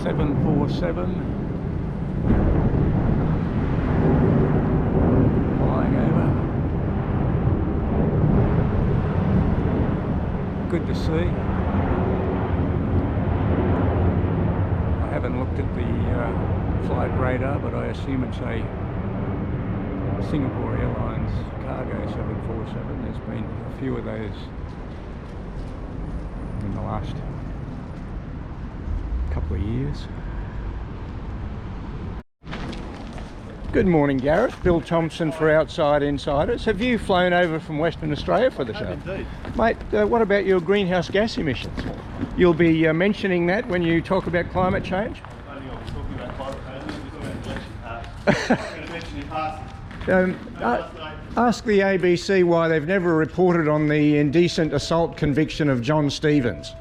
747 flying over. Good to see. I haven't looked at the flight radar, but I assume it's a Singapore Airlines cargo 747. There's been a few of those in the last couple of years. Good morning, Gareth. Bill Thompson for Outside Insiders. Have you flown over from Western Australia for the show? Indeed. Mate, what about your greenhouse gas emissions? You'll be mentioning that when you talk about climate change? I think I'll be talking about climate change. We're going to mention in passing. Ask the ABC why they've never reported on the indecent assault conviction of Jon Stephens.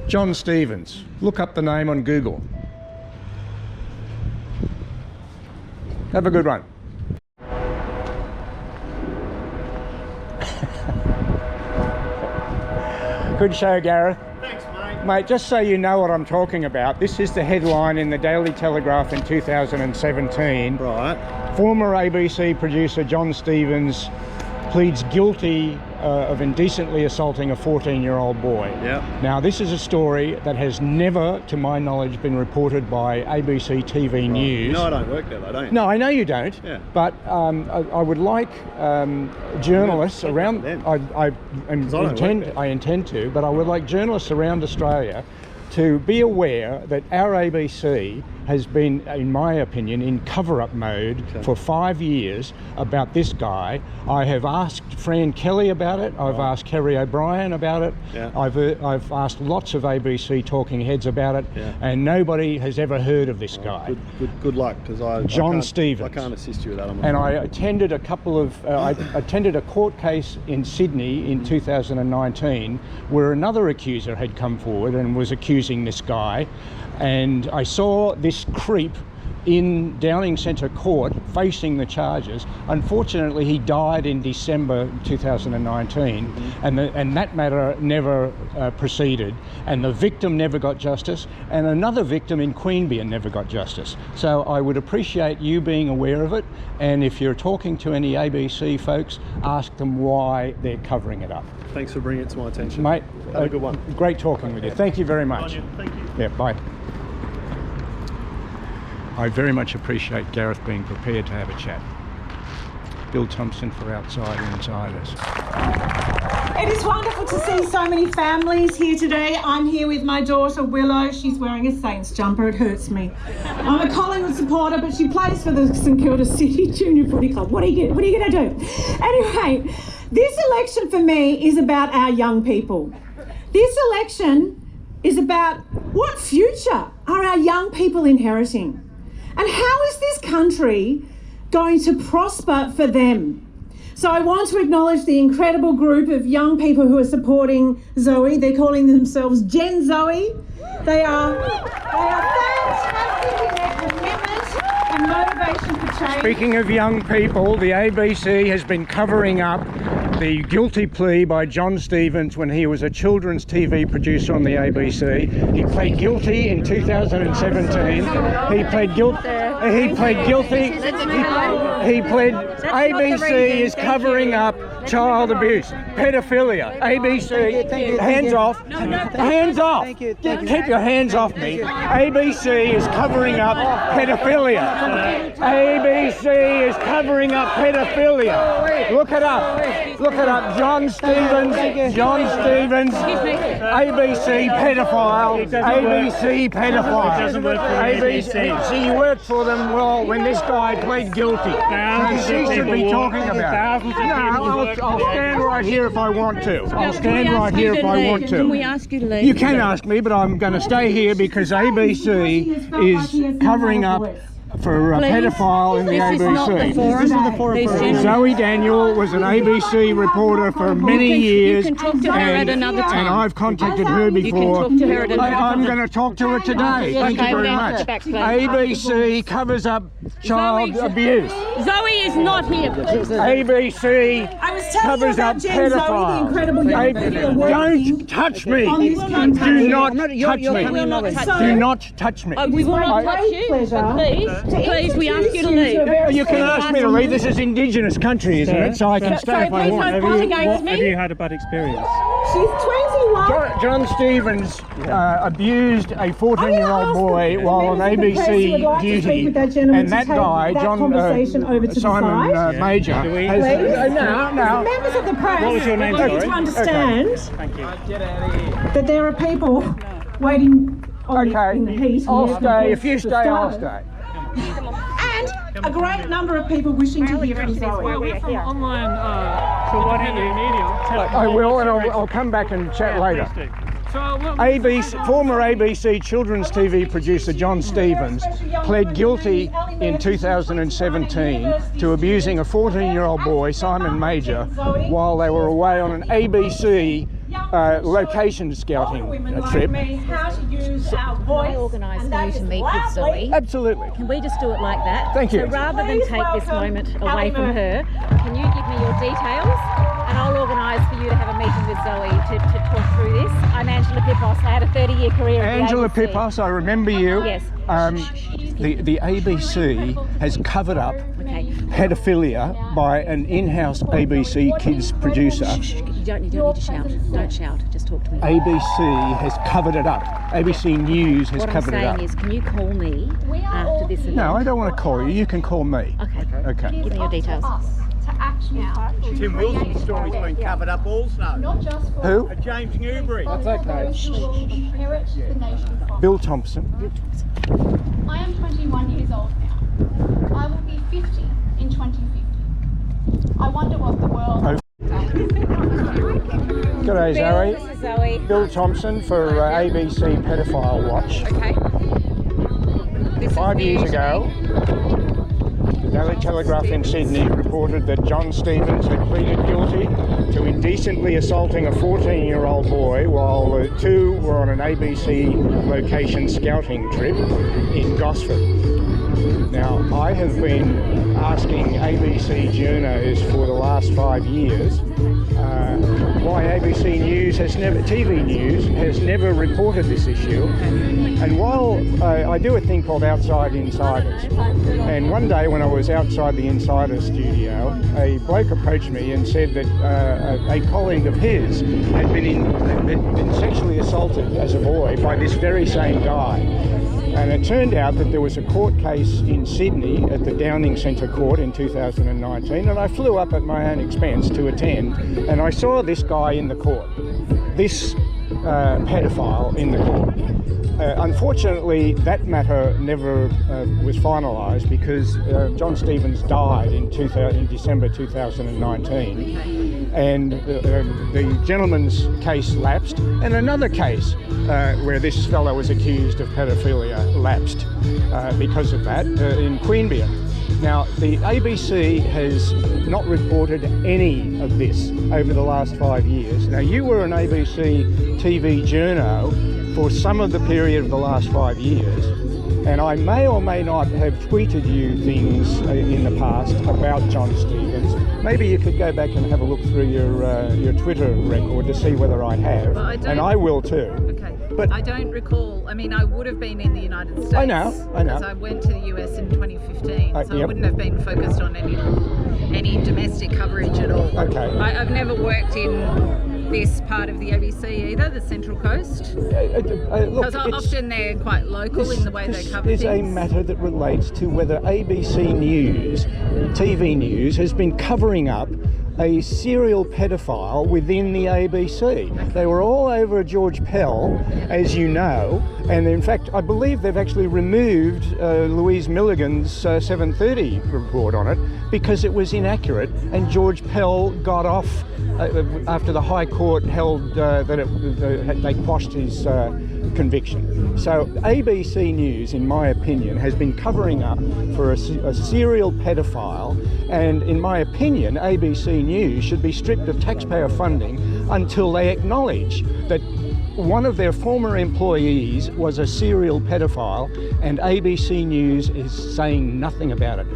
Jon Stephens. Look up the name on Google. Have a good one. Good show, Gareth. Thanks, mate. Mate, just so you know what I'm talking about, this is the headline in the Daily Telegraph in 2017. Right. Former ABC producer Jon Stephens pleads guilty of indecently assaulting a 14-year-old boy. Yeah. Now, this is a story that has never, to my knowledge, been reported by ABC TV News. No, I don't work there, though, don't you? No, I know you don't. Yeah. But I would like journalists around. I intend to, but I would like journalists around Australia to be aware that our ABC has been, in my opinion, in cover-up mode for 5 years about this guy. I have asked Fran Kelly about it. I've asked Kerry O'Brien about it. Yeah. I've asked lots of ABC talking heads about it, and nobody has ever heard of this guy. Good luck, because Jon Stephens. I can't assist you with that. And I attended a couple of, I attended a court case in Sydney in 2019 where another accuser had come forward and was accusing this guy, and I saw this creep in Downing Centre Court facing the charges. Unfortunately, he died in December 2019, and that matter never proceeded, and the victim never got justice, and another victim in Queanbeyan never got justice. So I would appreciate you being aware of it, and if you're talking to any ABC folks, ask them why they're covering it up. Thanks for bringing it to my attention. Mate, have a good one. Great talking with you. Thank you very much. Thank you. Yeah, bye. I very much appreciate Gareth being prepared to have a chat. Bill Thompson for Outside Insiders. It is wonderful to see so many families here today. I'm here with my daughter Willow. She's wearing a Saints jumper. It hurts me. I'm a Collingwood supporter, but she plays for the St Kilda City Junior Footy Club. What are you going to do? Anyway, this election for me is about our young people. This election is about what future are our young people inheriting? And how is this country going to prosper for them? So I want to acknowledge the incredible group of young people who are supporting Zoe. They're calling themselves Gen Zoe. They are fantastic in their commitment and motivation for change. Speaking of young people, the ABC has been covering up the guilty plea by Jon Stephens when he was a children's TV producer on the ABC. He pled guilty in 2017. He pled guilty. ABC is covering up child abuse, pedophilia. ABC, hands off. Hands off. Keep your hands off me. ABC is covering up pedophilia. ABC is covering up pedophilia. Look it up. Look it up. Jon Stephens. ABC pedophile. ABC pedophile. It doesn't work for ABC. So you worked for them. Well, when this guy pled guilty, she should be talking about it. No, I'll stand right here if I want to. I'll stand right here if I want to. Can we ask you to leave? You can ask me, but I'm going to stay here because ABC is covering up for a pedophile in the This is not the ABC. forum. This is the forum These for gentlemen- Zoe Daniels was an ABC reporter for many years. You can talk to her at another time. And I've contacted her You can before. talk to her at another time. I'm going to talk to her today. Thank you Okay, very without much. the back, please. ABC covers up child Zoe- abuse. Zoe is not here, please. ABC I was telling you covers up about Jen Zoe, the pedophiles. incredible young people working Don't touch me. on this campaign. Do not touch We will not me. touch So- you. Do not touch me. We will my not touch great you. pleasure But please, we ask you to leave. You can ask me to leave. This is Indigenous country, isn't it? So I can stay Sorry, if I please want. don't plot against Have me. you had a bad experience? She's 21. Jon Stephens abused a 14-year-old boy while on ABC duty, and that guy, Simon Major, Do we- has now. Members of the press, What was your name, I need sorry? to understand Thank you. that there are people waiting on in the heat. I'll here stay. for If you to stay, I'll start. stay. And a great number of people wishing to hear from Zoe. We're from online, so why don't you media? I will, and I'll come back and chat later. Former ABC children's TV producer Jon Stephens pled guilty in 2017 to abusing a 14-year-old boy, Simon Major, while they were away on an ABC location scouting trip. Can I organise for you to meet with Zoe? Absolutely. Can we just do it like that? Thank you. So rather than take this moment away from her, can you give me your details and I'll organise for you to have a meeting with Zoe to talk through this. I'm Angela Pippos. I had a 30-year career at the Angela ABC. Pippos, I remember you. Yes. The ABC has covered up pedophilia by an in-house ABC Kids producer. You don't need to shout. Don't shout. Just talk to me. ABC has covered it up. ABC News has What I'm covered it up. saying is, can you call me after this event? No, I don't want to call you. You can call me. Okay. Okay. Give me your details. Tim Wilson's story's been covered up also. Not just for Who? James Newbury. That's okay. Inherit the nation. Bill Thompson. I am 21 years old now. I will be 50 in 2050. I wonder what the world. G'day, Zoe. This is Zoe. Bill Thompson for ABC Pedophile Watch. Okay. This is 5 years me. ago, the Daily Telegraph in Sydney reported that Jon Stephens had pleaded guilty to indecently assaulting a 14-year-old boy while the two were on an ABC location scouting trip in Gosford. Now, I have been asking ABC journos for the last 5 years why ABC News has never, TV News has never reported this issue. And while I do a thing called Outside Insiders, and one day when I was outside the Insider studio, a bloke approached me and said that a colleague of his had been sexually assaulted as a boy by this very same guy. And it turned out that there was a court case in Sydney at the Downing Centre Court in 2019, and I flew up at my own expense to attend, and I saw this guy in the court, this pedophile in the court. Unfortunately, that matter never was finalised because Jon Stephens died in December 2019, and the gentleman's case lapsed, and another case where this fellow was accused of pedophilia lapsed because of that in Queanbeyan. Now, the ABC has not reported any of this over the last 5 years. Now, you were an ABC TV journo for some of the period of the last 5 years, and I may or may not have tweeted you things in the past about Jon Stephens. Maybe you could go back and have a look through your Twitter record to see whether I have, Well, I don't- and I will too. Okay, But I don't recall. I mean, I would have been in the United States. I know. Because I went to the US in 2015, so I yep. wouldn't have been focused on any domestic coverage at all. Okay. I've never worked in this part of the ABC either, the Central Coast, Look, because often they're quite local in the way they cover This is a things. matter that relates to whether ABC News, TV News, has been covering up a serial pedophile within the ABC. They were all over George Pell, as you know, and in fact, I believe they've actually removed Louise Milligan's 7:30 report on it because it was inaccurate, and George Pell got off after the High Court held that they quashed his conviction. So ABC News, in my opinion, has been covering up for a serial pedophile, and in my opinion, ABC News should be stripped of taxpayer funding until they acknowledge that one of their former employees was a serial pedophile, and ABC News is saying nothing about it.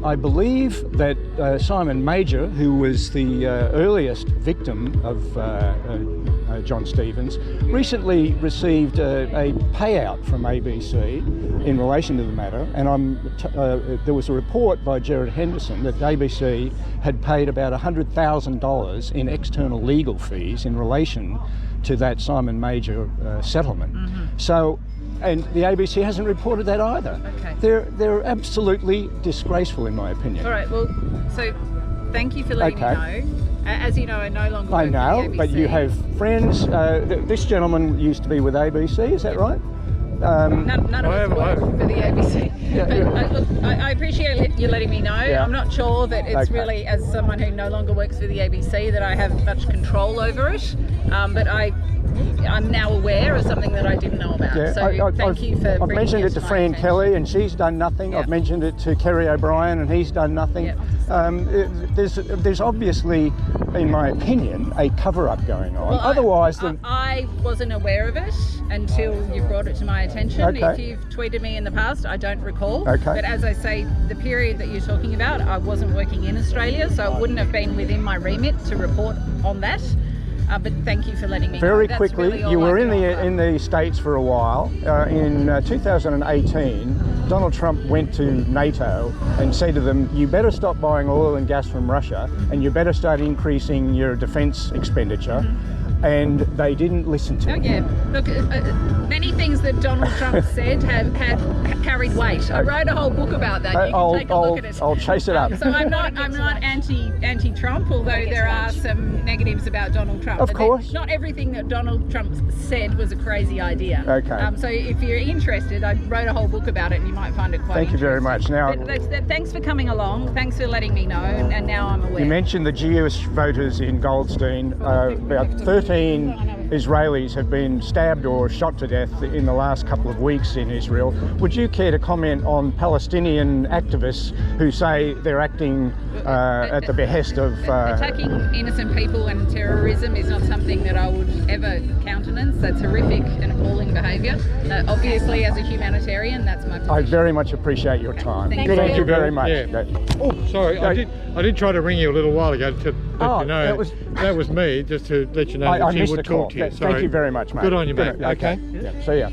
I believe that Simon Major, who was the earliest victim of Jon Stephens, recently received a payout from ABC in relation to the matter, and there was a report by Gerard Henderson that ABC had paid about $100,000 in external legal fees in relation to that Simon Major settlement. So, and the ABC hasn't reported that either. Okay. They're absolutely disgraceful, in my opinion. All right, well, so thank you for letting me know. As you know, I no longer work I know, for the ABC. but you have friends. This gentleman used to be with ABC, is that right? None of us work for the ABC. Look, I appreciate you letting me know. Yeah. I'm not sure that it's Okay. really, as someone who no longer works for the ABC, that I have much control over it. But I'm now aware of something that I didn't know about. Yeah, So thank you for I've bringing mentioned it to my Fran attention. Kelly, and she's done nothing. Yeah. I've mentioned it to Kerry O'Brien, and he's done nothing. Yeah. There's obviously, in my opinion, a cover-up going on. Well, Otherwise, I wasn't aware of it until you brought it to my attention. Okay. If you've tweeted me in the past, I don't recall. Okay. But as I say, the period that you're talking about, I wasn't working in Australia, so it wouldn't have been within my remit to report on that. But thank you for letting me know. very That's quickly, really all you were I in can the offer. in the States for a while. In 2018, Donald Trump went to NATO and said to them, "You better stop buying oil and gas from Russia, and you better start increasing your defence expenditure." And they didn't listen to Oh him. yeah, look, many things that Donald Trump said have carried weight. I wrote a whole book about that. You can take a look at it. I'll chase it up. So I'm not anti-Trump, although there are some negatives about Donald Trump. Of But course. not everything that Donald Trump said was a crazy idea. Okay. So if you're interested, I wrote a whole book about it, and you might find it quite Thank you very interesting. much. Now, But thanks for coming along. Thanks for letting me know, and now I'm aware. you mentioned the Jewish voters in Goldstein. About 13 Israelis have been stabbed or shot to death in the last couple of weeks in Israel. Would you care to comment on Palestinian activists who say they're acting at the behest of... Attacking innocent people and terrorism is not something that I would ever countenance. That's horrific and appalling behaviour. Obviously, as a humanitarian, that's my position. I very much appreciate your time. Thank you. Thank you very much. Yeah. Oh, sorry, I did try to ring you a little while ago to let you know that was me, just to let you know I that she missed would the call. talk to you. Thank you very much, mate. Good on you, mate. Okay. Yeah. See ya.